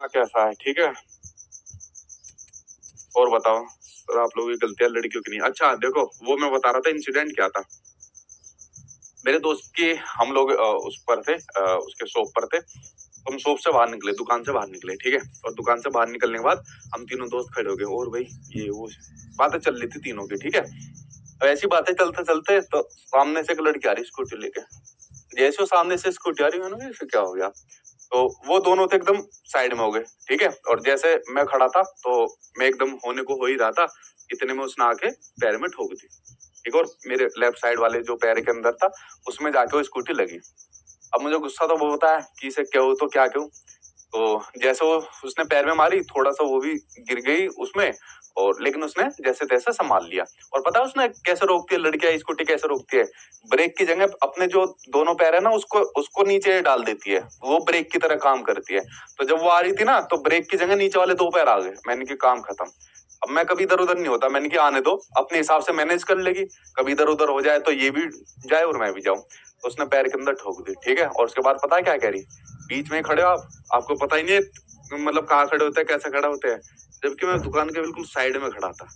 कैसा है, ठीक है। और बताओ सर, आप लोगों की गलतियां लड़कियों की नहीं। अच्छा देखो, वो मैं बता रहा था इंसिडेंट क्या था। मेरे दोस्त की हम लोग उस पर थे, उसके शॉप पर थे। हम शॉप से बाहर निकले, दुकान से बाहर निकले, ठीक है। और दुकान से बाहर निकलने के बाद हम तीनों दोस्त खड़े हो गए, और भाई ये वो बातें चल रही थी तीनों की, ठीक है। और ऐसी बातें चलते चलते तो सामने से एक लड़की आ रही स्कूटी लेके। जैसे वो सामने से स्कूटी आ रही, मैंने कहा, क्या हो गया। तो वो दोनों थे एकदम साइड में हो गए, ठीक है। और जैसे मैं खड़ा था तो मैं एकदम होने को हो ही रहा था, इतने में उसने आके पैर में ठोक दी, ठीक है। और मेरे लेफ्ट साइड वाले जो पैर के अंदर था उसमें जाके वो स्कूटी लगी। अब मुझे गुस्सा तो बहुत आया कि इसे क्या हो तो क्या क्यों। तो जैसे वो उसने पैर में मारी, थोड़ा सा वो भी गिर गई उसमें, और लेकिन उसने जैसे तैसे संभाल लिया। और पता है उसने कैसे रोकती है, लड़कियां स्कूटी कैसे रोकती है, ब्रेक की जगह अपने जो दोनों पैर है ना उसको उसको नीचे डाल देती है, वो ब्रेक की तरह काम करती है। तो जब वो आ रही थी ना तो ब्रेक की जगह नीचे वाले दो पैर आ गए, मैंने की काम खत्म। अब मैं कभी इधर उधर नहीं होता, मैंने कि आने दो, अपने हिसाब से मैनेज कर लेगी, कभी इधर उधर हो जाए तो ये भी जाए और मैं भी जाऊं। तो उसने पैर के अंदर ठोक दी, ठीक है। और उसके बाद पता है क्या कह रही, बीच में खड़े हो आप, आपको पता ही नहीं है मतलब कहाँ खड़े होते हैं, कैसे खड़े होते हैं, जबकि मैं दुकान के बिल्कुल साइड में खड़ा था,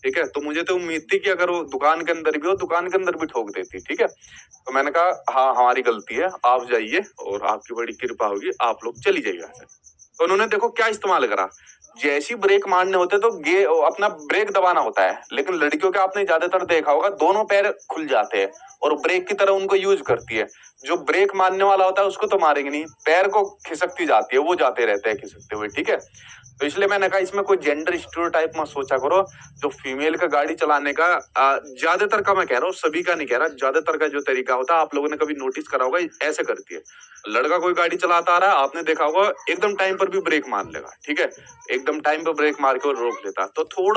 ठीक है। तो मुझे तो उम्मीद थी कि अगर वो दुकान के अंदर भी हो, दुकान के अंदर भी ठोक देती, ठीक है। तो मैंने कहा हाँ हमारी गलती है, आप जाइए और आपकी बड़ी कृपा होगी, आप लोग चली जाइए यहाँ से। तो उन्होंने देखो क्या इस्तेमाल करा, जैसी ब्रेक मारने होते तो अपना ब्रेक दबाना होता है, लेकिन लड़कियों के आपने ज्यादातर देखा होगा दोनों पैर खुल जाते हैं और ब्रेक की तरह उनको यूज करती है। जो ब्रेक मारने वाला होता है उसको तो मारेंगे नहीं, पैर को खिसकती जाती है, वो जाते रहते हैं खिसकते हुए, ठीक है। तो इसलिए मैंने कहा इसमें कोई जेंडर स्टीरियोटाइप मत सोचा करो। जो फीमेल का गाड़ी चलाने का ज्यादातर का, मैं कह रहा हूँ सभी का नहीं कह रहा, ज्यादातर का जो तरीका होता है आप लोगों ने कभी नोटिस करा होगा, ऐसे करती है। लड़का कोई गाड़ी चलाता आ रहा है, आपने देखा होगा एकदम टाइम पर भी ब्रेक मार लेगा, ठीक है, एकदम टाइम पर ब्रेक मार के और रोक लेता। तो थोड़ा